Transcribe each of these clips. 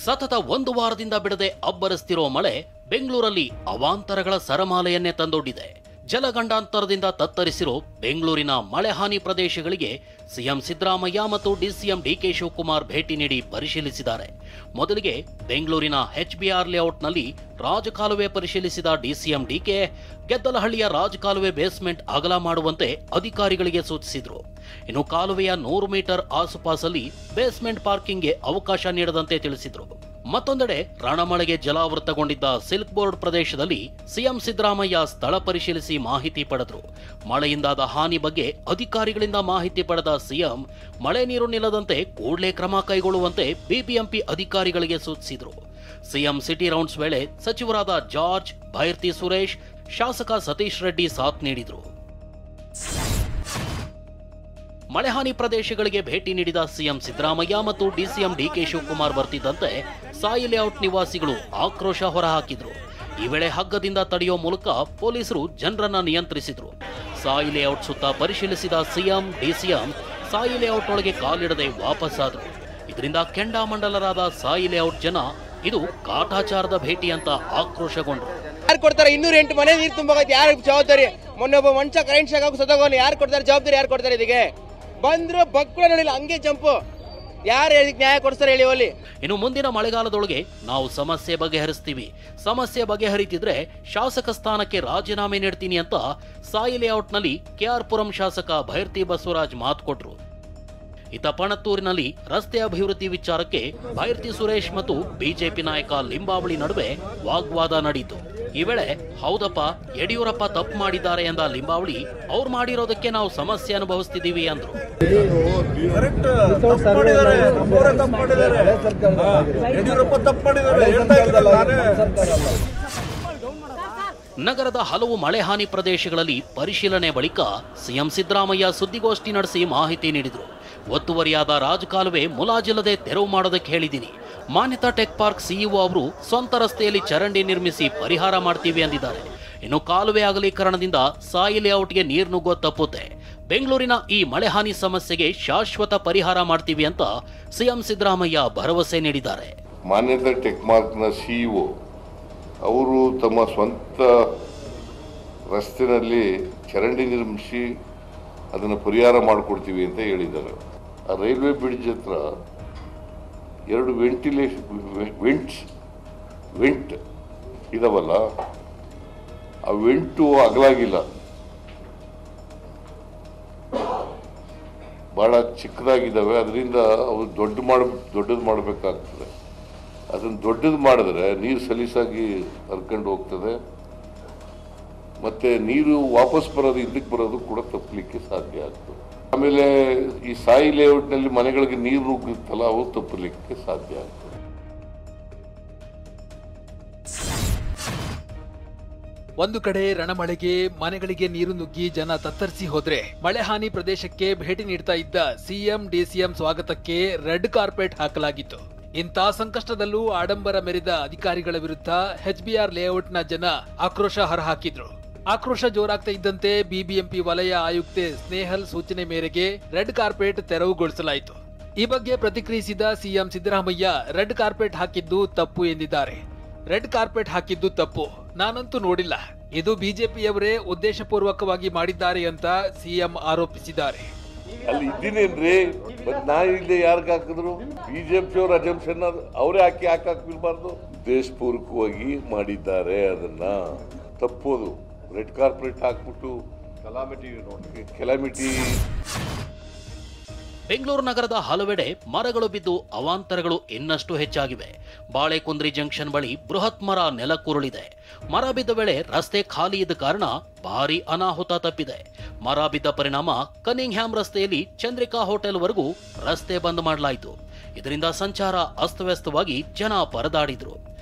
ಸತತ ಒಂದು ವಾರದಿಂದ ಬಿಡದೆ ಅಬ್ಬರಿಸ್ತಿರೋ ಮಳೆ ಬೆಂಗಳೂರಲ್ಲಿ ಅವಾಂತರಗಳ ಸರಮಾಲೆಯನ್ನೇ ತಂದೊಡ್ಡಿದೆ. ಜಲಗಂಡಾಂತರದಿಂದ ತತ್ತರಿಸಿರೋ ಬೆಂಗಳೂರಿನ ಮಳೆ ಹಾನಿ ಪ್ರದೇಶಗಳಿಗೆ ಸಿಎಂ ಸಿದ್ದರಾಮಯ್ಯ ಮತ್ತು ಡಿಸಿಎಂ ಡಿಕೆ ಶಿವಕುಮಾರ್ ಭೇಟಿ ನೀಡಿ ಪರಿಶೀಲಿಸಿದ್ದಾರೆ. ಮೊದಲಿಗೆ ಬೆಂಗಳೂರಿನ ಎಚ್ಬಿಆರ್ ಲೇಔಟ್ನಲ್ಲಿ ರಾಜಕಾಲುವೆ ಪರಿಶೀಲಿಸಿದ ಡಿಸಿಎಂ ಡಿಕೆ ಗೆದ್ದಲಹಳ್ಳಿಯ ರಾಜಕಾಲುವೆ ಬೇಸ್ಮೆಂಟ್ ಅಗಲ ಮಾಡುವಂತೆ ಅಧಿಕಾರಿಗಳಿಗೆ ಸೂಚಿಸಿದರು. ಇನ್ನು ಕಾಲುವೆಯ 100 ಮೀಟರ್ ಆಸುಪಾಸಲ್ಲಿ ಬೇಸ್ಮೆಂಟ್ ಪಾರ್ಕಿಂಗ್ಗೆ ಅವಕಾಶ ನೀಡದಂತೆ ತಿಳಿಸಿದರು. ಮತ್ತೊಂದೆಡೆ ರಣಮಳೆಗೆ ಜಲಾವೃತಗೊಂಡಿದ್ದ ಸಿಲ್ಕ್ ಬೋರ್ಡ್ ಪ್ರದೇಶದಲ್ಲಿ ಸಿಎಂ ಸಿದ್ದರಾಮಯ್ಯ ಸ್ಥಳ ಪರಿಶೀಲಿಸಿ ಮಾಹಿತಿ ಪಡೆದರು. ಮಳೆಯಿಂದಾದ ಹಾನಿ ಬಗ್ಗೆ ಅಧಿಕಾರಿಗಳಿಂದ ಮಾಹಿತಿ ಪಡೆದ ಸಿಎಂ ಮಳೆ ನೀರು ನಿಲ್ಲದಂತೆ ಕೂಡಲೇ ಕ್ರಮ ಕೈಗೊಳ್ಳುವಂತೆ ಬಿಬಿಎಂಪಿ ಅಧಿಕಾರಿಗಳಿಗೆ ಸೂಚಿಸಿದರು. ಸಿಎಂ ಸಿಟಿ ರೌಂಡ್ಸ್ ವೇಳೆ ಸಚಿವರಾದ ಜಾರ್ಜ್, ಭೈರ್ತಿ ಸುರೇಶ್, ಶಾಸಕ ಸತೀಶ್ ರೆಡ್ಡಿ ಸಾಥ್ ನೀಡಿದರು. ಮಳೆ ಹಾನಿ ಪ್ರದೇಶಗಳಿಗೆ ಭೇಟಿ ನೀಡಿದ ಸಿಎಂ ಸಿದ್ದರಾಮಯ್ಯ ಮತ್ತು ಡಿಸಿಎಂ ಡಿಕೆ ಶಿವಕುಮಾರ್ ಬರ್ತಿದ್ದಂತೆ ಸಾಯಿ ಲೇಔಟ್ ನಿವಾಸಿಗಳು ಆಕ್ರೋಶ ಹೊರಹಾಕಿದ್ರು. ಈ ವೇಳೆ ಹಗ್ಗದಿಂದ ತಡೆಯೋ ಮೂಲಕ ಪೊಲೀಸರು ಜನರನ್ನ ನಿಯಂತ್ರಿಸಿದ್ರು. ಸಾಯಿ ಲೇಔಟ್ ಸುತ್ತ ಪರಿಶೀಲಿಸಿದ ಸಿಎಂ, ಡಿಸಿಎಂ ಸಾಯಿ ಲೇಔಟ್ ಒಳಗೆ ಕಾಲಿಡದೆ ವಾಪಸ್ಸಾದ್ರು. ಇದರಿಂದ ಕೆಂಡಾಮಂಡಲರಾದ ಸಾಯಿ ಲೇಔಟ್ ಜನ ಇದು ಕಾಟಾಚಾರದ ಭೇಟಿ ಅಂತ ಆಕ್ರೋಶಗೊಂಡ್ರು. ಯಾರು ಕೊಡ್ತಾರೆ? 208 ಮನೆ ನೀರು ತುಂಬಾಗೈತೆ, ಯಾರು ಜವಾಬ್ದಾರಿ? ಮೊನ್ನೊಬ್ಬ ಮನುಷ್ಯ ಕರೆಂಟ್ ಶಾಕ್ ಆಗಿ ಸತ್ತೋಗೋನು, ಯಾರು ಕೊಡ್ತಾರೆ ಜವಾಬ್ದಾರಿ? ಯಾರು ಕೊಡ್ತಾರೆ? ಇದಕ್ಕೆ ಬಂದ್ರು ಬಗ್ಗುಳ ನೋಡಿಲ್ಲ, ಹಂಗೆ ಜಂಪು. ಯಾರು ಹೇಳಿಕ್ ನ್ಯಾಯ ಕೊಡ್ತಾರೆ ಹೇಳಿ ಹೋಲಿ. ಇನ್ನು ಮುಂದಿನ ಮಳೆಗಾಲದೊಳಗೆ ನಾವು ಸಮಸ್ಯೆ ಬಗೆಹರಿಸ್ತೀವಿ, ಸಮಸ್ಯೆ ಬಗೆಹರಿತಿದ್ರೆ ಶಾಸಕ ಸ್ಥಾನಕ್ಕೆ ರಾಜೀನಾಮೆ ನೀಡ್ತೀನಿ ಅಂತ ಸಾಯಿ ಲೇಔಟ್ನಲ್ಲಿ ಕೆಆರ್ ಪುರಂ ಶಾಸಕ ಭೈರ್ತಿ ಬಸವರಾಜ್ ಮಾತು ಕೊಟ್ರು. ಇತ ಪಣತ್ತೂರಿನಲ್ಲಿ ರಸ್ತೆ ಅಭಿವೃದ್ಧಿ ವಿಚಾರಕ್ಕೆ ಭೈರ್ತಿ ಸುರೇಶ್ ಮತ್ತು ಬಿಜೆಪಿ ನಾಯಕ ಲಿಂಬಾವಳಿ ನಡುವೆ ವಾಗ್ವಾದ ನಡೆಯಿತು. ಈ ವೇಳೆ ಹೌದಪ್ಪ, ಯಡಿಯೂರಪ್ಪ ತಪ್ಪು ಮಾಡಿದ್ದಾರೆ ಎಂದ ಲಿಂಬಾವಳಿ, ಅವ್ರು ಮಾಡಿರೋದಕ್ಕೆ ನಾವು ಸಮಸ್ಯೆ ಅನುಭವಿಸ್ತಿದ್ದೀವಿ ಅಂದ್ರು. ನಗರದ ಹಲವು ಮಳೆ ಹಾನಿ ಪ್ರದೇಶಗಳಲ್ಲಿ ಪರಿಶೀಲನೆ ಬಳಿಕ ಸಿಎಂ ಸಿದ್ದರಾಮಯ್ಯ ಸುದ್ದಿಗೋಷ್ಠಿ ನಡೆಸಿ ಮಾಹಿತಿ ನೀಡಿದರು. ಒತ್ತುವರಿಯಾದ ರಾಜಕಾಲುವೆ ಮುಲಾಜಿಲ್ಲದೆ ತೆರವು ಮಾಡೋದಕ್ಕೆ ಹೇಳಿದ್ದೀನಿ. ಮಾನ್ಯತಾ ಟೆಕ್ ಪಾರ್ಕ್ ಸಿಇಒ ಅವರು ಸ್ವಂತ ರಸ್ತೆಯಲ್ಲಿ ಚರಂಡಿ ನಿರ್ಮಿಸಿ ಪರಿಹಾರ ಮಾಡ್ತೀವಿ ಅಂದಿದ್ದಾರೆ. ಇನ್ನು ಕಾಲುವೆ ಅಗಲೀಕರಣದಿಂದ ಸಾಯಿ ಲೇಔಟ್ಗೆ ನೀರು ನುಗ್ಗೋ ತಪ್ಪುತ್ತೆ. ಬೆಂಗಳೂರಿನ ಈ ಮಳೆ ಹಾನಿ ಸಮಸ್ಯೆಗೆ ಶಾಶ್ವತ ಪರಿಹಾರ ಮಾಡ್ತೀವಿ ಅಂತ ಸಿಎಂ ಸಿದ್ದರಾಮಯ್ಯ ಭರವಸೆ ನೀಡಿದ್ದಾರೆ. ಮಾನ್ಯತಾ ಟೆಕ್ ಪಾರ್ಕ್ನ ಸಿಇಒ ಅವರು ತಮ್ಮ ಸ್ವಂತ ರಸ್ತೆಯಲ್ಲಿ ಚರಂಡಿ ನಿರ್ಮಿಸಿ ಅದನ್ನು ಪರಿಹಾರ ಮಾಡಿಕೊಡ್ತೀವಿ ಅಂತ ಹೇಳಿದ್ದಾರೆ. ಆ ರೈಲ್ವೆ ಬ್ರಿಡ್ಜ್ ಹತ್ರ 2 ವೆಂಟ್ ಇದಾವಲ್ಲ, ಆ ವೆಂಟು ಅಗಲಾಗಿಲ್ಲ, ಬಹಳ ಚಿಕ್ಕದಾಗಿದ್ದಾವೆ. ಅದರಿಂದ ಅವು ದೊಡ್ಡದು ಮಾಡಬೇಕಾಗ್ತದೆ. ಅದನ್ನು ದೊಡ್ಡದು ಮಾಡಿದ್ರೆ ನೀರು ಸಲೀಸಾಗಿ ಹರ್ಕೊಂಡು ಹೋಗ್ತದೆ, ಮತ್ತೆ ನೀರು ವಾಪಸ್ ಬರೋದು, ಇದಕ್ಕೆ ಬರೋದು ಕೂಡ ತಪ್ಪಲಿಕ್ಕೆ ಸಾಧ್ಯ ಆಗ್ತದೆ. ಆಮೇಲೆ ಈ ಸಾಯಿ ಲೇಔಟ್ನಲ್ಲಿ ಮನೆಗಳಿಗೆ ನೀರು ನುಗ್ಗುತ್ತಲ್ಲ, ಅವು ತಪ್ಪಲಿಕ್ಕೆ ಸಾಧ್ಯ ಆಗ್ತದೆ. ಒಂದು ಕಡೆ ರಣಮಳೆಗೆ ಮನೆಗಳಿಗೆ ನೀರು ನುಗ್ಗಿ ಜನ ತತ್ತರಿಸಿ ಹೋದ್ರೆ, ಮಳೆ ಹಾನಿ ಪ್ರದೇಶಕ್ಕೆ ಭೇಟಿ ನೀಡ್ತಾ ಇದ್ದ ಸಿಎಂ, ಡಿಸಿಎಂ ಸ್ವಾಗತಕ್ಕೆ ರೆಡ್ ಕಾರ್ಪೆಟ್ ಹಾಕಲಾಗಿತ್ತು. ಇಂಥ ಸಂಕಷ್ಟದಲ್ಲೂ ಆಡಂಬರ ಮೆರೆದ ಅಧಿಕಾರಿಗಳ ವಿರುದ್ಧ ಎಚ್ಬಿಆರ್ ಲೇಔಟ್ನ ಜನ ಆಕ್ರೋಶ ಹೊರಹಾಕಿದ್ರು. ಆಕ್ರೋಶ ಜೋರಾಗ್ತಾ ಇದ್ದಂತೆ ಬಿಬಿಎಂಪಿ ವಲಯ ಆಯುಕ್ತೆ ಸ್ನೇಹಲ್ ಸೂಚನೆ ಮೇರೆಗೆ ರೆಡ್ ಕಾರ್ಪೆಟ್ ತೆರವುಗೊಳಿಸಲಾಯಿತು. ಈ ಬಗ್ಗೆ ಪ್ರತಿಕ್ರಿಯಿಸಿದ ಸಿಎಂ ಸಿದ್ದರಾಮಯ್ಯ ರೆಡ್ ಕಾರ್ಪೆಟ್ ಹಾಕಿದ್ದು ತಪ್ಪು ಎಂದಿದ್ದಾರೆ. ರೆಡ್ ಕಾರ್ಪೆಟ್ ಹಾಕಿದ್ದು ತಪ್ಪು, ನಾನಂತೂ ನೋಡಿಲ್ಲ. ಇದು ಬಿಜೆಪಿಯವರೇ ಉದ್ದೇಶಪೂರ್ವಕವಾಗಿ ಮಾಡಿದ್ದಾರೆ ಅಂತ ಸಿಎಂ ಆರೋಪಿಸಿದ್ದಾರೆ. ಅಲ್ಲಿ ಇದ್ದೀನೇನ್ರಿ, ಮತ್ ನಾ ಇಲ್ಲದೆ ಯಾರಿಗೆ ಹಾಕಿದ್ರು? ಬಿಜೆಪಿ ಅವ್ರ ಅಜಂಪ್ಷನ್ ಅವರೇ ಹಾಕಿರ್ಬಾರ್ದು. ಉದ್ದೇಶಪೂರ್ವಕವಾಗಿ ಮಾಡಿದ್ದಾರೆ, ಅದನ್ನ ತಪ್ಪೋದು. ರೆಡ್ ಕಾರ್ಪೆಟ್ ಹಾಕ್ಬಿಟ್ಟು ಕೆಲಾಮಿಟಿ. ಬೆಂಗಳೂರು ನಗರದ ಹಲವೆಡೆ ಮರಗಳು ಬಿದ್ದು ಅವಾಂತರಗಳು ಇನ್ನಷ್ಟು ಹೆಚ್ಚಾಗಿವೆ. ಬಾಳೆಕುಂದ್ರಿ ಜಂಕ್ಷನ್ ಬಳಿ ಬೃಹತ್ ಮರ ನೆಲಕ್ಕುರುಳಿದೆ. ಮರ ಬಿದ್ದ ವೇಳೆ ರಸ್ತೆ ಖಾಲಿ ಇದ್ದ ಕಾರಣ ಭಾರೀ ಅನಾಹುತ ತಪ್ಪಿದೆ. ಮರ ಬಿದ್ದ ಪರಿಣಾಮ ಕನಿಂಗ್ಹ್ಯಾಮ್ ರಸ್ತೆಯಲ್ಲಿ ಚಂದ್ರಿಕಾ ಹೋಟೆಲ್ವರೆಗೂ ರಸ್ತೆ ಬಂದ್ ಮಾಡಲಾಯಿತು. ಇದರಿಂದ ಸಂಚಾರ ಅಸ್ತವ್ಯಸ್ತವಾಗಿ ಜನ ಪರದಾಡಿದ್ರು.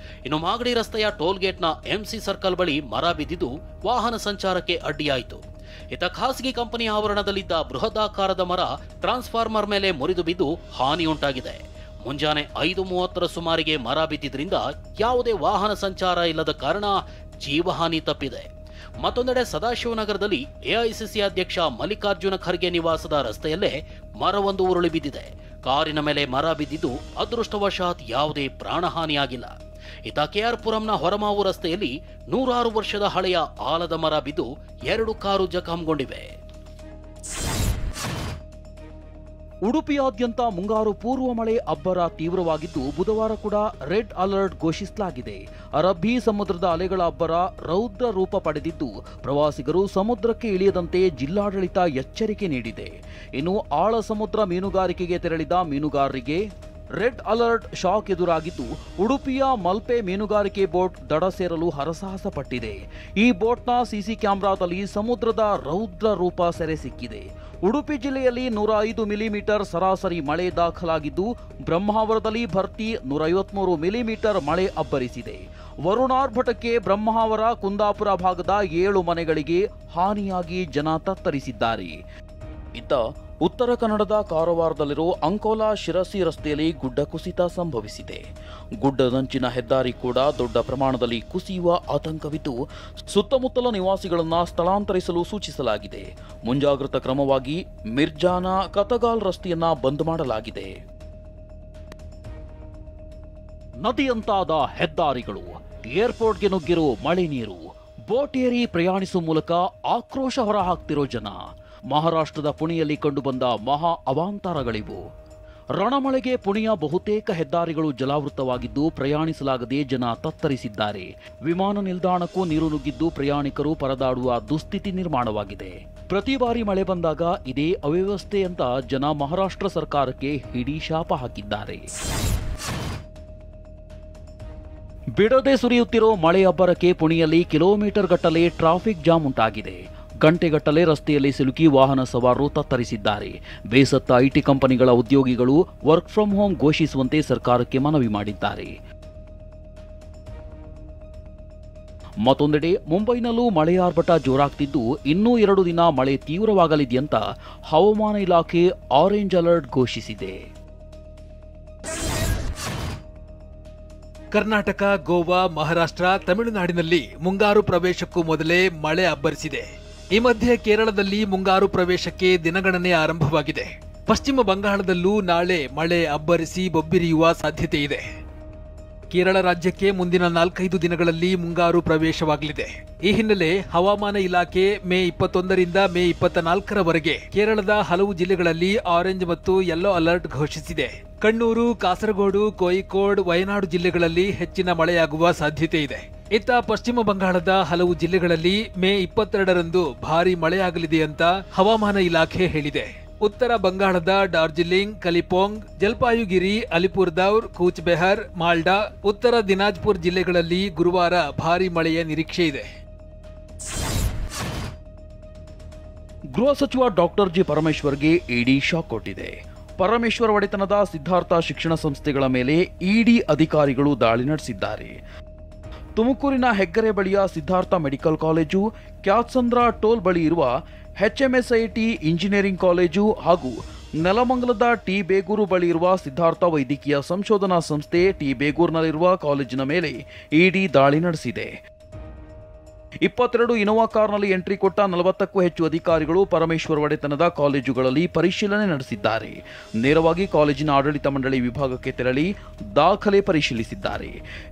ಇನ್ನು ಮಾಗಡಿ ರಸ್ತೆಯ ಟೋಲ್ ಗೇಟ್ನ ಎಂಸಿ ಸರ್ಕಲ್ ಬಳಿ ಮರ ಬಿದ್ದಿದ್ದು ವಾಹನ ಸಂಚಾರಕ್ಕೆ ಅಡ್ಡಿಯಾಯಿತು. ಇತ ಖಾಸಗಿ ಕಂಪನಿ ಆವರಣದಲ್ಲಿದ್ದ ಬೃಹದಾಕಾರದ ಮರ ಟ್ರಾನ್ಸ್ಫಾರ್ಮರ್ ಮೇಲೆ ಮುರಿದು ಬಿದ್ದು ಹಾನಿಯುಂಟಾಗಿದೆ. ಮುಂಜಾನೆ 5:30 ಸುಮಾರಿಗೆ ಮರ ಬಿದ್ದಿದ್ರಿಂದ ಯಾವುದೇ ವಾಹನ ಸಂಚಾರ ಇಲ್ಲದ ಕಾರಣ ಜೀವಹಾನಿ ತಪ್ಪಿದೆ. ಮತ್ತೊಂದೆಡೆ ಸದಾಶಿವನಗರದಲ್ಲಿ ಎಐಸಿಸಿ ಅಧ್ಯಕ್ಷ ಮಲ್ಲಿಕಾರ್ಜುನ ಖರ್ಗೆ ನಿವಾಸದ ರಸ್ತೆಯಲ್ಲೇ ಮರವೊಂದು ಉರುಳಿ ಬಿದ್ದಿದೆ. ಕಾರಿನ ಮೇಲೆ ಮರ ಬಿದ್ದಿದ್ದು ಅದೃಷ್ಟವಶಾತ್ ಯಾವುದೇ ಪ್ರಾಣಹಾನಿಯಾಗಿಲ್ಲ. ಇತ ಕೆಆರ್ ಪುರಂನ ಹೊರಮಾವು ರಸ್ತೆಯಲ್ಲಿ 100 ವರ್ಷದ ಹಳೆಯ ಆಲದ ಮರ ಬಿದ್ದು 2 ಕಾರು ಜಖಂಗೊಂಡಿವೆ. ಉಡುಪಿಯಾದ್ಯಂತ ಮುಂಗಾರು ಪೂರ್ವ ಮಳೆ ಅಬ್ಬರ ತೀವ್ರವಾಗಿದ್ದು ಬುಧವಾರ ಕೂಡ ರೆಡ್ ಅಲರ್ಟ್ ಘೋಷಿಸಲಾಗಿದೆ. ಅರಬ್ಬಿ ಸಮುದ್ರದ ಅಲೆಗಳ ಅಬ್ಬರ ರೌದ್ರ ರೂಪ ಪಡೆದಿದ್ದು ಪ್ರವಾಸಿಗರು ಸಮುದ್ರಕ್ಕೆ ಇಳಿಯದಂತೆ ಜಿಲ್ಲಾಡಳಿತ ಎಚ್ಚರಿಕೆ ನೀಡಿದೆ. ಇನ್ನು ಆಳ ಸಮುದ್ರ ಮೀನುಗಾರಿಕೆಗೆ ತೆರಳಿದ ಮೀನುಗಾರರಿಗೆ ರೆಡ್ ಅಲರ್ಟ್ ಶಾಕ್ ಎದುರಾಗಿದ್ದು ಉಡುಪಿಯ ಮಲ್ಪೆ ಮೀನುಗಾರಿಕೆ ಬೋಟ್ ದಡ ಸೇರಲು ಹರಸಾಹಸ ಪಟ್ಟಿದೆ. ಈ ಬೋಟ್ನ ಸಿಸಿ ಕ್ಯಾಮೆರಾದಲ್ಲಿ ಸಮುದ್ರದ ರೌದ್ರ ರೂಪ ಸೆರೆ ಸಿಕ್ಕಿದೆ. ಉಡುಪಿ ಜಿಲ್ಲೆಯಲ್ಲಿ 105 ಮಿಲಿಮೀಟರ್ ಸರಾಸರಿ ಮಳೆ ದಾಖಲಾಗಿದ್ದು ಬ್ರಹ್ಮಾವರದಲ್ಲಿ ಭರ್ತಿ 153 ಮಿಲಿಮೀಟರ್ ಮಳೆ ಅಬ್ಬರಿಸಿದೆ. ವರುಣಾರ್ಭಟಕ್ಕೆ ಬ್ರಹ್ಮಾವರ ಕುಂದಾಪುರ ಭಾಗದ 7 ಮನೆಗಳಿಗೆ ಹಾನಿಯಾಗಿ ಜನ ತತ್ತರಿಸಿದ್ದಾರೆ. ಇತ್ತ ಉತ್ತರ ಕನ್ನಡದ ಕಾರವಾರದಲ್ಲಿರೋ ಅಂಕೋಲಾ ಶಿರಸಿ ರಸ್ತೆಯಲ್ಲಿ ಗುಡ್ಡ ಕುಸಿತ ಸಂಭವಿಸಿದೆ. ಗುಡ್ಡದಂಚಿನ ಹೆದ್ದಾರಿ ಕೂಡ ದೊಡ್ಡ ಪ್ರಮಾಣದಲ್ಲಿ ಕುಸಿಯುವ ಆತಂಕವಿದ್ದು ಸುತ್ತಮುತ್ತಲ ನಿವಾಸಿಗಳನ್ನು ಸ್ಥಳಾಂತರಿಸಲು ಸೂಚಿಸಲಾಗಿದೆ. ಮುಂಜಾಗ್ರತಾ ಕ್ರಮವಾಗಿ ಮಿರ್ಜಾನ ಕತಗಾಲ್ ರಸ್ತೆಯನ್ನ ಬಂದ್ ಮಾಡಲಾಗಿದೆ. ನದಿಯಂತಾದ ಹೆದ್ದಾರಿಗಳು, ಏರ್ಪೋರ್ಟ್ಗೆ ನುಗ್ಗಿರೋ ಮಳೆ ನೀರು, ಬೋಟ್ ಏರಿ ಪ್ರಯಾಣಿಸುವ ಮೂಲಕ ಆಕ್ರೋಶ ಹೊರಹಾಕ್ತಿರೋ ಜನ. ಮಹಾರಾಷ್ಟ್ರದ ಪುಣೆಯಲ್ಲಿ ಕಂಡುಬಂದ ಮಹಾ ಅವಾಂತರಗಳಿವು. ರಣಮಳೆಗೆ ಪುಣೆಯ ಬಹುತೇಕ ಹೆದ್ದಾರಿಗಳು ಜಲಾವೃತವಾಗಿದ್ದು ಪ್ರಯಾಣಿಸಲಾಗದೆ ಜನ ತತ್ತರಿಸಿದ್ದಾರೆ. ವಿಮಾನ ನಿಲ್ದಾಣಕ್ಕೂ ನೀರು ನುಗ್ಗಿದ್ದು ಪ್ರಯಾಣಿಕರು ಪರದಾಡುವ ದುಸ್ಥಿತಿ ನಿರ್ಮಾಣವಾಗಿದೆ. ಪ್ರತಿ ಬಾರಿ ಮಳೆ ಬಂದಾಗ ಇದೇ ಅವ್ಯವಸ್ಥೆ ಅಂತ ಜನ ಮಹಾರಾಷ್ಟ್ರ ಸರ್ಕಾರಕ್ಕೆ ಹಿಡಿ ಶಾಪ ಹಾಕಿದ್ದಾರೆ. ಬಿಡದೆ ಸುರಿಯುತ್ತಿರೋ ಮಳೆ ಅಬ್ಬರಕ್ಕೆ ಪುಣೆಯಲ್ಲಿ ಕಿಲೋಮೀಟರ್ ಗಟ್ಟಲೆ ಟ್ರಾಫಿಕ್ ಜಾಮ್ ಉಂಟಾಗಿದೆ. ಗಂಟೆಗಟ್ಟಲೆ ರಸ್ತೆಯಲ್ಲಿ ಸಿಲುಕಿ ವಾಹನ ಸವಾರರು ತತ್ತರಿಸಿದ್ದಾರೆ. ಬೇಸತ್ತ ಐಟಿ ಕಂಪನಿಗಳ ಉದ್ಯೋಗಿಗಳು ವರ್ಕ್ ಫ್ರಂ ಹೋಮ್ ಘೋಷಿಸುವಂತೆ ಸರ್ಕಾರಕ್ಕೆ ಮನವಿ ಮಾಡಿದ್ದಾರೆ. ಮತ್ತೊಂದೆಡೆ ಮುಂಬೈನಲ್ಲೂ ಮಳೆಯ ಆರ್ಭಟ ಜೋರಾಗ್ತಿದ್ದು ಇನ್ನೂ 2 ದಿನ ಮಳೆ ತೀವ್ರವಾಗಲಿದೆಯಂತ ಹವಾಮಾನ ಇಲಾಖೆ ಆರೆಂಜ್ ಅಲರ್ಟ್ ಘೋಷಿಸಿದೆ. ಕರ್ನಾಟಕ, ಗೋವಾ, ಮಹಾರಾಷ್ಟ್ರ, ತಮಿಳುನಾಡಿನಲ್ಲಿ ಮುಂಗಾರು ಪ್ರವೇಶಕ್ಕೂ ಮೊದಲೇ ಮಳೆ ಅಬ್ಬರಿಸಿದೆ. ಈ ಮಧ್ಯೆ ಕೇರಳದಲ್ಲಿ ಮುಂಗಾರು ಪ್ರವೇಶಕ್ಕೆ ದಿನಗಣನೆ ಆರಂಭವಾಗಿದೆ. ಪಶ್ಚಿಮ ಬಂಗಾಳದಲ್ಲೂ ನಾಳೆ ಮಳೆ ಅಬ್ಬರಿಸಿ ಬೊಬ್ಬಿರಿಯುವ ಸಾಧ್ಯತೆ ಇದೆ. ಕೇರಳ ರಾಜ್ಯಕ್ಕೆ ಮುಂದಿನ 4-5 ದಿನಗಳಲ್ಲಿ ಮುಂಗಾರು ಪ್ರವೇಶವಾಗಲಿದೆ. ಈ ಹಿನ್ನೆಲೆ ಹವಾಮಾನ ಇಲಾಖೆ ಮೇ 21ರಿಂದ ಮೇ 24ರವರೆಗೆ ಕೇರಳದ ಹಲವು ಜಿಲ್ಲೆಗಳಲ್ಲಿ ಆರೆಂಜ್ ಮತ್ತು ಯೆಲ್ಲೋ ಅಲರ್ಟ್ ಘೋಷಿಸಿದೆ. ಕಣ್ಣೂರು, ಕಾಸರಗೋಡು, ಕೋಯಿಕೋಡ್, ವಯನಾಡು ಜಿಲ್ಲೆಗಳಲ್ಲಿ ಹೆಚ್ಚಿನ ಮಳೆಯಾಗುವ ಸಾಧ್ಯತೆ ಇದೆ. ಇತ್ತ ಪಶ್ಚಿಮ ಬಂಗಾಳದ ಹಲವು ಜಿಲ್ಲೆಗಳಲ್ಲಿ ಮೇ 22ರಂದು ಭಾರೀ ಮಳೆಯಾಗಲಿದೆ ಅಂತ ಹವಾಮಾನ ಇಲಾಖೆ ಹೇಳಿದೆ. ಉತ್ತರ ಬಂಗಾಳದ ಡಾರ್ಜಿಲಿಂಗ್, ಕಲಿಪೋಂಗ್, ಜಲ್ಪಾಯುಗಿರಿ, ಅಲಿಪುರ್ದೌರ್, ಕೂಚ್ ಬೆಹರ್, ಮಾಲ್ಡಾ, ಉತ್ತರ ದಿನಾಜ್ಪುರ್ ಜಿಲ್ಲೆಗಳಲ್ಲಿ ಗುರುವಾರ ಭಾರೀ ಮಳೆಯ ನಿರೀಕ್ಷೆ ಇದೆ. ಗೃಹ ಸಚಿವ ಡಾಕ್ಟರ್ ಜಿ ಪರಮೇಶ್ವರ್ಗೆ ಇಡಿ ಶಾಕ್ ಕೊಟ್ಟಿದೆ. ಪರಮೇಶ್ವರ್ ಒಡೆತನದ ಸಿದ್ಧಾರ್ಥ ಶಿಕ್ಷಣ ಸಂಸ್ಥೆಗಳ ಮೇಲೆ ಇಡಿ ಅಧಿಕಾರಿಗಳು ದಾಳಿ ನಡೆಸಿದ್ದಾರೆ. ತುಮಕೂರಿನ ಹೆಗ್ಗರೆ ಬಳಿಯ Siddhartha medical college, Kyathasandra toll ಬಳಿ ಇರುವ HMSIT ಇಂಜಿನಿಯರಿಂಗ್ ಕಾಲೇಜು ಹಾಗೂ ನೆಲಮಂಗಲದ ಟಿ ಬೇಗೂರು ಬಳಿ ಇರುವ ಸಿದ್ಧಾರ್ಥ ವೈದ್ಯಕೀಯ ಸಂಶೋಧನಾ ಸಂಸ್ಥೆ ಟಿ ಬೇಗೂರಿನಲ್ಲಿರುವ ಕಾಲೇಜಿನ ಮೇಲೆ ಇಡಿ ದಾಳಿ ನಡೆಸಿದೆ. 22 ಇನೋವಾ ಕಾರ್ನಲ್ಲಿ ಎಂಟ್ರಿ ಕೊಟ್ಟ 40ಕ್ಕೂ ಹೆಚ್ಚು ಅಧಿಕಾರಿಗಳು ಪರಮೇಶ್ವರ್ ಒಡೆತನದ ಕಾಲೇಜುಗಳಲ್ಲಿ ಪರಿಶೀಲನೆ ನಡೆಸಿದ್ದಾರೆ. ನೇರವಾಗಿ ಕಾಲೇಜಿನ ಆಡಳಿತ ಮಂಡಳಿ ವಿಭಾಗಕ್ಕೆ ತೆರಳಿ ದಾಖಲೆ ಪರಿಶೀಲಿಸಿದ್ದಾರೆ.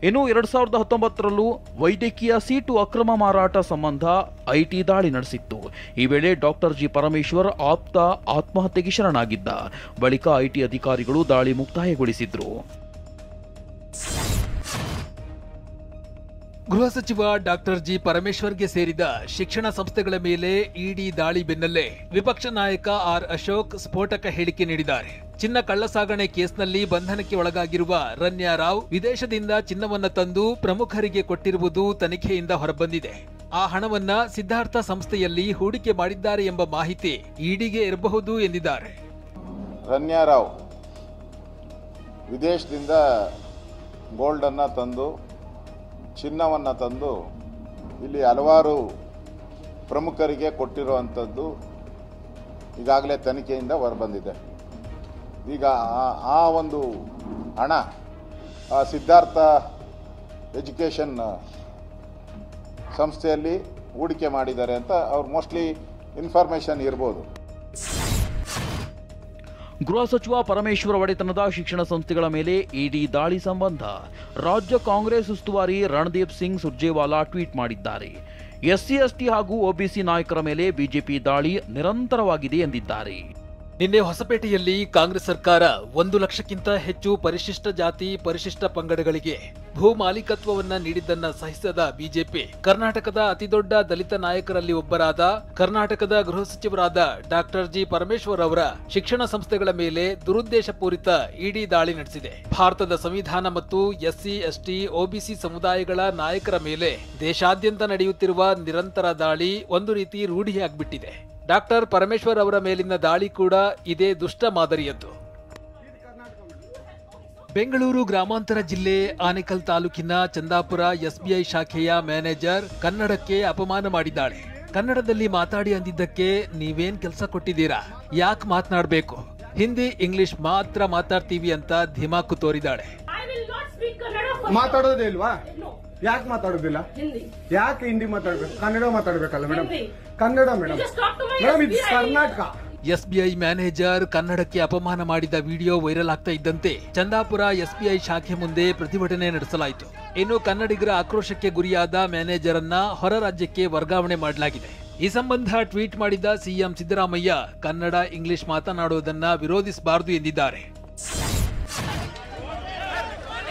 ಇನ್ನು 2019ರಲ್ಲೂ ವೈದ್ಯಕೀಯ ಸೀಟು ಅಕ್ರಮ ಮಾರಾಟ ಸಂಬಂಧ ಐಟಿ ದಾಳಿ ನಡೆಸಿತ್ತು. ಈ ವೇಳೆ ಡಾಕ್ಟರ್ ಜಿ ಪರಮೇಶ್ವರ್ ಆಪ್ತ ಆತ್ಮಹತ್ಯೆಗೆ ಶರಣಾಗಿದ್ದ. ಬಳಿಕ ಐಟಿ ಅಧಿಕಾರಿಗಳು ದಾಳಿ ಮುಕ್ತಾಯಗೊಳಿಸಿದ್ರು. ಗೃಹ ಸಚಿವ ಡಾಕ್ಟರ್ ಜಿ ಪರಮೇಶ್ವರ್ಗೆ ಸೇರಿದ ಶಿಕ್ಷಣ ಸಂಸ್ಥೆಗಳ ಮೇಲೆ ಇಡಿ ದಾಳಿ ಬೆನ್ನಲ್ಲೇ ವಿಪಕ್ಷ ನಾಯಕ ಆರ್ ಅಶೋಕ್ ಸ್ಫೋಟಕ ಹೇಳಿಕೆ ನೀಡಿದ್ದಾರೆ. ಚಿನ್ನ ಕಳ್ಳಸಾಗಣೆ ಕೇಸ್ನಲ್ಲಿ ಬಂಧನಕ್ಕೆ ಒಳಗಾಗಿರುವ ರನ್ಯಾ ರಾವ್ ವಿದೇಶದಿಂದ ಚಿನ್ನವನ್ನ ತಂದು ಪ್ರಮುಖರಿಗೆ ಕೊಟ್ಟಿರುವುದು ತನಿಖೆಯಿಂದ ಹೊರಬಂದಿದೆ. ಆ ಹಣವನ್ನ ಸಿದ್ಧಾರ್ಥ ಸಂಸ್ಥೆಯಲ್ಲಿ ಹೂಡಿಕೆ ಮಾಡಿದ್ದಾರೆ ಎಂಬ ಮಾಹಿತಿ ಇಡಿಗೆ ಇರಬಹುದು ಎಂದಿದ್ದಾರೆ. ರನ್ಯಾ ರಾವ್ ವಿದೇಶದಿಂದ ಗೋಲ್ಡ್ ಅನ್ನ ತಂದು, ಚಿನ್ನವನ್ನು ತಂದು ಇಲ್ಲಿ ಹಲವಾರು ಪ್ರಮುಖರಿಗೆ ಕೊಟ್ಟಿರುವಂಥದ್ದು ಈಗಾಗಲೇ ತನಿಖೆಯಿಂದ ಹೊರಬಂದಿದೆ. ಈಗ ಆ ಒಂದು ಹಣ ಸಿದ್ಧಾರ್ಥ ಎಜುಕೇಷನ್ ಸಂಸ್ಥೆಯಲ್ಲಿ ಹೂಡಿಕೆ ಮಾಡಿದ್ದಾರೆ ಅಂತ ಅವ್ರು ಮೋಸ್ಟ್ಲಿ ಇನ್ಫಾರ್ಮೇಷನ್ ಇರ್ಬೋದು. ಗೃಹ ಸಚಿವ ಪರಮೇಶ್ವರ್ ಒಡೆತನದ ಶಿಕ್ಷಣ ಸಂಸ್ಥೆಗಳ ಮೇಲೆ ಇಡಿ ದಾಳಿ ಸಂಬಂಧ ರಾಜ್ಯ ಕಾಂಗ್ರೆಸ್ ಉಸ್ತುವಾರಿ ರಣದೀಪ್ ಸಿಂಗ್ ಸುರ್ಜೇವಾಲಾ ಟ್ವೀಟ್ ಮಾಡಿದ್ದಾರೆ. ಎಸ್ಸಿ ಎಸ್ಟಿ ಹಾಗೂ ಒಬಿಸಿ ನಾಯಕರ ಮೇಲೆ ಬಿಜೆಪಿ ದಾಳಿ ನಿರಂತರವಾಗಿದೆ ಎಂದಿದ್ದಾರೆ. ನಿನ್ನೆ ಹೊಸಪೇಟೆಯಲ್ಲಿ ಕಾಂಗ್ರೆಸ್ ಸರ್ಕಾರ 1 ಲಕ್ಷಕ್ಕಿಂತ ಹೆಚ್ಚು ಪರಿಶಿಷ್ಟ ಜಾತಿ ಪರಿಶಿಷ್ಟ ಪಂಗಡಗಳಿಗೆ ಭೂ ಮಾಲೀಕತ್ವವನ್ನ ನೀಡಿದ್ದನ್ನ ಸಹಿಸದ ಬಿಜೆಪಿ ಕರ್ನಾಟಕದ ಅತಿದೊಡ್ಡ ದಲಿತ ನಾಯಕರಲ್ಲಿ ಒಬ್ಬರಾದ ಕರ್ನಾಟಕದ ಗೃಹ ಸಚಿವರಾದ ಡಾಕ್ಟರ್ ಜಿ ಪರಮೇಶ್ವರ್ ಅವರ ಶಿಕ್ಷಣ ಸಂಸ್ಥೆಗಳ ಮೇಲೆ ದುರುದ್ದೇಶಪೂರಿತ ಇಡಿ ದಾಳಿ ನಡೆಸಿದೆ. ಭಾರತದ ಸಂವಿಧಾನ ಮತ್ತು ಎಸ್ಸಿ ಎಸ್ಟಿ ಒಬಿಸಿ ಸಮುದಾಯಗಳ ನಾಯಕರ ಮೇಲೆ ದೇಶಾದ್ಯಂತ ನಡೆಯುತ್ತಿರುವ ನಿರಂತರ ದಾಳಿ ಒಂದು ರೀತಿ ರೂಢಿಯಾಗ್ಬಿಟ್ಟಿದೆ. ಡಾಕ್ಟರ್ ಪರಮೇಶ್ವರ್ ಅವರ ಮೇಲಿನ ದಾಳಿ ಕೂಡ ಇದೇ ದುಷ್ಟ ಮಾದರಿಯದ್ದು. ಬೆಂಗಳೂರು ಗ್ರಾಮಾಂತರ ಜಿಲ್ಲೆ ಆನೇಕಲ್ ತಾಲೂಕಿನ ಚಂದಾಪುರ ಎಸ್ಬಿಐ ಶಾಖೆಯ ಮ್ಯಾನೇಜರ್ ಕನ್ನಡಕ್ಕೆ ಅಪಮಾನ ಮಾಡಿದ್ದಾಳೆ. ಕನ್ನಡದಲ್ಲಿ ಮಾತಾಡಿ ಅಂದಿದ್ದಕ್ಕೆ ನೀವೇನ್ ಕೆಲಸ ಕೊಟ್ಟಿದ್ದೀರಾ, ಯಾಕೆ ಮಾತನಾಡಬೇಕು, ಹಿಂದಿ ಇಂಗ್ಲಿಷ್ ಮಾತ್ರ ಮಾತಾಡ್ತೀವಿ ಅಂತ ಧಿಮಾಕು ತೋರಿದಾಳೆ. ಮಾತಾಡೋದೇ ಇಲ್ವಾ? ಯಾಕೆ ಮಾತಾಡೋದಿಲ್ಲ? ಯಾಕೆ ಹಿಂದಿ ಮಾತಾಡ್ಬೇಕು? ಕನ್ನಡ ಮಾತಾಡ್ಬೇಕಲ್ಲ ಮೇಡಮ್? ಕನ್ನಡ ಮೇಡಮ್ ಇದು ಕರ್ನಾಟಕ. ಎಸ್ಬಿಐ ಮ್ಯಾನೇಜರ್ ಕನ್ನಡಕ್ಕೆ ಅಪಮಾನ ಮಾಡಿದ ವಿಡಿಯೋ ವೈರಲ್ ಆಗ್ತಾ ಇದ್ದಂತೆ ಚಂದಾಪುರ ಎಸ್ಬಿಐ ಶಾಖೆ ಮುಂದೆ ಪ್ರತಿಭಟನೆ ನಡೆಸಲಾಯಿತು. ಇನ್ನು ಕನ್ನಡಿಗರ ಆಕ್ರೋಶಕ್ಕೆ ಗುರಿಯಾದ ಮ್ಯಾನೇಜರ್ ಅನ್ನ ಹೊರ ರಾಜ್ಯಕ್ಕೆ ವರ್ಗಾವಣೆ ಮಾಡಲಾಗಿದೆ. ಈ ಸಂಬಂಧ ಟ್ವೀಟ್ ಮಾಡಿದ ಸಿಎಂ ಸಿದ್ದರಾಮಯ್ಯ ಕನ್ನಡ ಇಂಗ್ಲಿಷ್ ಮಾತನಾಡುವುದನ್ನ ವಿರೋಧಿಸಬಾರದು ಎಂದಿದ್ದಾರೆ.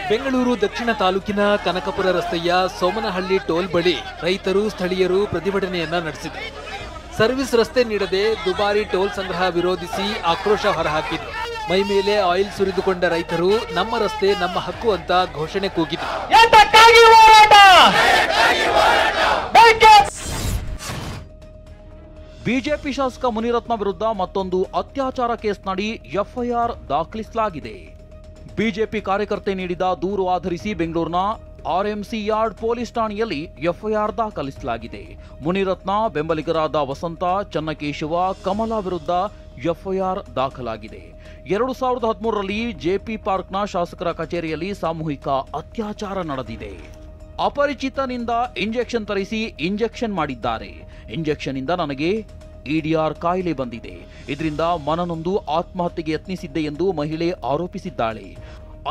ಬೆಂಗಳೂರು ದಕ್ಷಿಣ ತಾಲೂಕಿನ ಕನಕಪುರ ರಸ್ತೆಯ ಸೋಮನಹಳ್ಳಿ ಟೋಲ್ ಬಳಿ ರೈತರು ಸ್ಥಳೀಯರು ಪ್ರತಿಭಟನೆಯನ್ನ ನಡೆಸಿದರು. ಸರ್ವಿಸ್ ರಸ್ತೆ ನೀಡದೆ ದುಬಾರಿ ಟೋಲ್ ಸಂಗ್ರಹ ವಿರೋಧಿಸಿ ಆಕ್ರೋಶ ಹೊರಹಾಕಿದರು. ಮೈ ಮೇಲೆ ಆಯಿಲ್ ಸುರಿದುಕೊಂಡ ರೈತರು ನಮ್ಮ ರಸ್ತೆ ನಮ್ಮ ಹಕ್ಕು ಅಂತ ಘೋಷಣೆ ಕೂಗಿದರು. ಬಿಜೆಪಿ ಶಾಸಕ ಮುನಿರತ್ನ ವಿರುದ್ಧ ಮತ್ತೊಂದು ಅತ್ಯಾಚಾರ ಕೇಸ್ ನಡಿ ಎಫ್ಐಆರ್ ದಾಖಲಿಸಲಾಗಿದೆ. ಬಿಜೆಪಿ ಕಾರ್ಯಕರ್ತೆ ನೀಡಿದ ದೂರು ಆಧರಿಸಿ ಬೆಂಗಳೂರಿನ ಆರ್ಎಂಸಿ ಯಾರ್ಡ್ ಪೊಲೀಸ್ ಠಾಣೆಯಲ್ಲಿ ಎಫ್ಐಆರ್ ದಾಖಲಿಸಲಾಗಿದೆ. ಮುನಿರತ್ನ ಬೆಂಬಲಿಗರಾದ ವಸಂತ, ಚನ್ನಕೇಶವ, ಕಮಲಾ ವಿರುದ್ಧ ಎಫ್ಐಆರ್ ದಾಖಲಾಗಿದೆ. 2013ರಲ್ಲಿ ಜೆಪಿ ಪಾರ್ಕ್ನ ಶಾಸಕರ ಕಚೇರಿಯಲ್ಲಿ ಸಾಮೂಹಿಕ ಅತ್ಯಾಚಾರ ನಡೆದಿದೆ. ಅಪರಿಚಿತನಿಂದ ಇಂಜೆಕ್ಷನ್ ತರಿಸಿ ಇಂಜೆಕ್ಷನ್ ಮಾಡಿದ್ದಾರೆ. ಇಂಜೆಕ್ಷನ್ ಇಂದ ನನಗೆ ಇಡಿಆರ್ ಕಾಯಿಲೆ ಬಂದಿದೆ, ಇದರಿಂದ ಮನನೊಂದು ಆತ್ಮಹತ್ಯೆಗೆ ಯತ್ನಿಸಿದ್ದೆ ಎಂದು ಮಹಿಳೆ ಆರೋಪಿಸಿದ್ದಾಳೆ.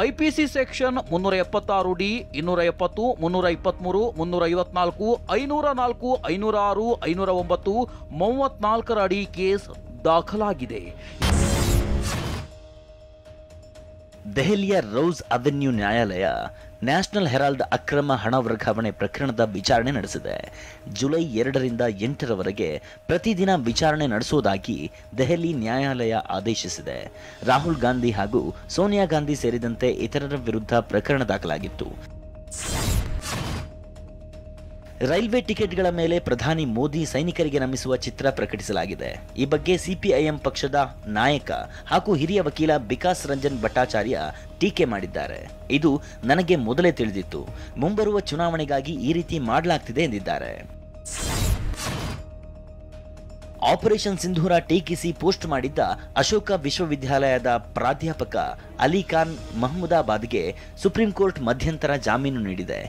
ಐಪಿಸಿ ಸೆಕ್ಷನ್ 376ಡಿ, 270, 323, 354, 504, 506, 509, 34ರ ಅಡಿ ಕೇಸ್ ದಾಖಲಾಗಿದೆ. ದೆಹಲಿಯ ರೋಸ್ ಅವೆನ್ಯೂ ನ್ಯಾಯಾಲಯ ನ್ಯಾಷನಲ್ ಹೆರಾಲ್ಡ್ ಅಕ್ರಮ ಹಣ ವರ್ಗಾವಣೆ ಪ್ರಕರಣದ ವಿಚಾರಣೆ ನಡೆಸಿದೆ. ಜುಲೈ 2ರಿಂದ 8ರವರೆಗೆ ಪ್ರತಿದಿನ ವಿಚಾರಣೆ ನಡೆಸುವುದಾಗಿ ದೆಹಲಿ ನ್ಯಾಯಾಲಯ ಆದೇಶಿಸಿದೆ. ರಾಹುಲ್ ಗಾಂಧಿ ಹಾಗೂ ಸೋನಿಯಾ ಗಾಂಧಿ ಸೇರಿದಂತೆ ಇತರರ ವಿರುದ್ಧ ಪ್ರಕರಣ ದಾಖಲಾಗಿತ್ತು. ರೈಲ್ವೆ ಟಿಕೆಟ್ಗಳ ಮೇಲೆ ಪ್ರಧಾನಿ ಮೋದಿ ಸೈನಿಕರಿಗೆ ನಮಿಸುವ ಚಿತ್ರ ಪ್ರಕಟಿಸಲಾಗಿದೆ. ಈ ಬಗ್ಗೆ ಸಿಪಿಐಎಂ ಪಕ್ಷದ ನಾಯಕ ಹಾಗೂ ಹಿರಿಯ ವಕೀಲ ಬಿಕಾಸ್ ರಂಜನ್ ಭಟ್ಟಾಚಾರ್ಯ ಟೀಕೆ ಮಾಡಿದ್ದಾರೆ. ಇದು ನನಗೆ ಮೊದಲೇ ತಿಳಿದಿತ್ತು, ಮುಂಬರುವ ಚುನಾವಣೆಗಾಗಿ ಈ ರೀತಿ ಮಾಡಲಾಗ್ತಿದೆ ಎಂದಿದ್ದಾರೆ. ಆಪರೇಷನ್ ಸಿಂಧೂರ ಟೀಕಿಸಿ ಪೋಸ್ಟ್ ಮಾಡಿದ್ದ ಅಶೋಕ ವಿಶ್ವವಿದ್ಯಾಲಯದ ಪ್ರಾಧ್ಯಾಪಕ ಅಲಿ ಖಾನ್ ಮಹಮೂದಾಬಾದ್ಗೆ ಸುಪ್ರೀಂ ಕೋರ್ಟ್ ಮಧ್ಯಂತರ ಜಾಮೀನು ನೀಡಿದೆ.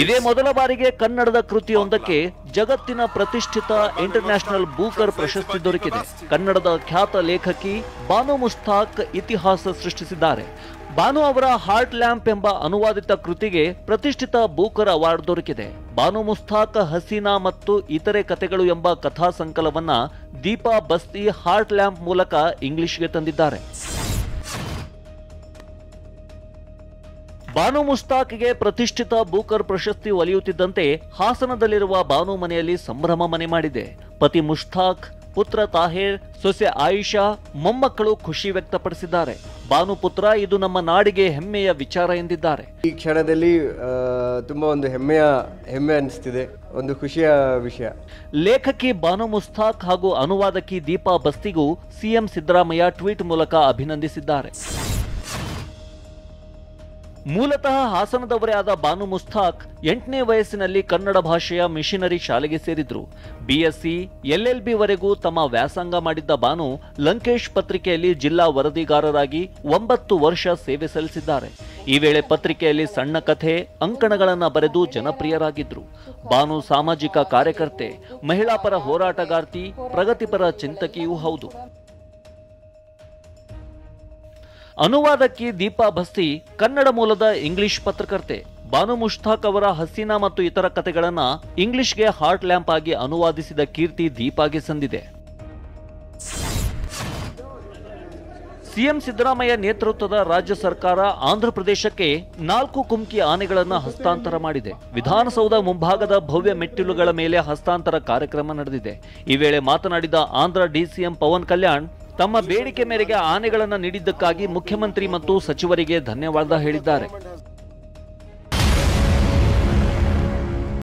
ಇದೇ ಮೊದಲ ಬಾರಿಗೆ ಕನ್ನಡದ ಕೃತಿಯೊಂದಕ್ಕೆ ಜಗತ್ತಿನ ಪ್ರತಿಷ್ಠಿತ ಇಂಟರ್ನ್ಯಾಷನಲ್ ಬೂಕರ್ ಪ್ರಶಸ್ತಿ ದೊರಕಿದೆ. ಕನ್ನಡದ ಖ್ಯಾತ ಲೇಖಕಿ ಬಾನು ಮುಸ್ತಾಕ್ ಇತಿಹಾಸ ಸೃಷ್ಟಿಸಿದ್ದಾರೆ. ಬಾನು ಅವರ ಹಾರ್ಟ್ ಲ್ಯಾಂಪ್ ಎಂಬ ಅನುವಾದಿತ ಕೃತಿಗೆ ಪ್ರತಿಷ್ಠಿತ ಬೂಕರ್ ಅವಾರ್ಡ್ ದೊರಕಿದೆ. ಬಾನು ಮುಸ್ತಾಕ್ ಹಸೀನಾ ಮತ್ತು ಇತರೆ ಕಥೆಗಳು ಎಂಬ ಕಥಾ ಸಂಕಲವನ್ನ ದೀಪಾ ಬಸ್ತಿ ಹಾರ್ಟ್ ಲ್ಯಾಂಪ್ ಮೂಲಕ ಇಂಗ್ಲಿಷ್ಗೆ ತಂದಿದ್ದಾರೆ. ಬಾನು ಮುಸ್ತಾಕ್ಗೆ ಪ್ರತಿಷ್ಠಿತ ಬೂಕರ್ ಪ್ರಶಸ್ತಿ ಒಲಿಯುತ್ತಿದ್ದಂತೆ ಹಾಸನದಲ್ಲಿರುವ ಬಾನು ಮನೆಯಲ್ಲಿ ಸಂಭ್ರಮ ಮನೆ ಮಾಡಿದೆ. ಪತಿ ಮುಷ್ತಾಕ್, ಪುತ್ರ ತಾಹೇರ್, ಸೊಸೆ ಆಯಿಷಾ, ಮೊಮ್ಮಕ್ಕಳು ಖುಷಿ ವ್ಯಕ್ತಪಡಿಸಿದ್ದಾರೆ. ಬಾನು ಪುತ್ರ, ಇದು ನಮ್ಮ ನಾಡಿಗೆ ಹೆಮ್ಮೆಯ ವಿಚಾರ ಎಂದಿದ್ದಾರೆ. ಈ ಕ್ಷಣದಲ್ಲಿ ತುಂಬಾ ಒಂದು ಹೆಮ್ಮೆ ಅನಿಸ್ತಿದೆ, ಒಂದು ಖುಷಿಯ ವಿಷಯ. ಲೇಖಕಿ ಬಾನು ಮುಸ್ತಾಕ್ ಹಾಗೂ ಅನುವಾದಕಿ ದೀಪಾ ಬಸ್ತಿಗೂ ಸಿಎಂ ಸಿದ್ದರಾಮಯ್ಯ ಟ್ವೀಟ್ ಮೂಲಕ ಅಭಿನಂದಿಸಿದ್ದಾರೆ. ಮೂಲತಃ ಹಾಸನದವರೇ ಆದ ಬಾನು ಮುಸ್ತಾಕ್ 8ನೇ ವಯಸ್ಸಿನಲ್ಲಿ ಕನ್ನಡ ಭಾಷೆಯ ಮಿಷನರಿ ಶಾಲೆಗೆ ಸೇರಿದ್ರು. ಬಿಎಸ್ಸಿ LLB ವರೆಗೂ ತಮ್ಮ ವ್ಯಾಸಂಗ ಮಾಡಿದ್ದ ಬಾನು ಲಂಕೇಶ್ ಪತ್ರಿಕೆಯಲ್ಲಿ ಜಿಲ್ಲಾ ವರದಿಗಾರರಾಗಿ 9 ವರ್ಷ ಸೇವೆ ಸಲ್ಲಿಸಿದ್ದಾರೆ. ಈ ವೇಳೆ ಪತ್ರಿಕೆಯಲ್ಲಿ ಸಣ್ಣ ಕಥೆ, ಅಂಕಣಗಳನ್ನು ಬರೆದು ಜನಪ್ರಿಯರಾಗಿದ್ರು. ಬಾನು ಸಾಮಾಜಿಕ ಕಾರ್ಯಕರ್ತೆ, ಮಹಿಳಾ ಪರ ಹೋರಾಟಗಾರ್ತಿ, ಪ್ರಗತಿಪರ ಚಿಂತಕಿಯೂ ಹೌದು. ಅನುವಾದಕಿ ದೀಪಾ ಬಸ್ತಿ ಕನ್ನಡ ಮೂಲದ ಇಂಗ್ಲಿಷ್ ಪತ್ರಕರ್ತೆ. ಬಾನು ಮುಷ್ತಾಕ್ ಅವರ ಹಸೀನಾ ಮತ್ತು ಇತರ ಕಥೆಗಳನ್ನ ಇಂಗ್ಲಿಷ್ಗೆ ಹಾರ್ಟ್ ಲ್ಯಾಂಪ್ ಆಗಿ ಅನುವಾದಿಸಿದ ಕೀರ್ತಿ ದೀಪಾಗೆ ಸಂದಿದೆ. ಸಿಎಂ ಸಿದ್ದರಾಮಯ್ಯ ನೇತೃತ್ವದ ರಾಜ್ಯ ಸರ್ಕಾರ ಆಂಧ್ರಪ್ರದೇಶಕ್ಕೆ 4 ಕುಮ್ಕಿ ಆನೆಗಳನ್ನು ಹಸ್ತಾಂತರ ಮಾಡಿದೆ. ವಿಧಾನಸೌಧ ಮುಂಭಾಗದ ಭವ್ಯ ಮೆಟ್ಟಿಲುಗಳ ಮೇಲೆ ಹಸ್ತಾಂತರ ಕಾರ್ಯಕ್ರಮ ನಡೆದಿದೆ. ಈ ವೇಳೆ ಮಾತನಾಡಿದ ಆಂಧ್ರ ಡಿಸಿಎಂ ಪವನ್ ಕಲ್ಯಾಣ್ ತಮ್ಮ ಬೇಡಿಕೆ ಮೇರೆಗೆ ಆನೆಗಳನ್ನು ನೀಡಿದ್ದಕ್ಕಾಗಿ ಮುಖ್ಯಮಂತ್ರಿ ಮತ್ತು ಸಚಿವರಿಗೆ ಧನ್ಯವಾದ ಹೇಳಿದ್ದಾರೆ.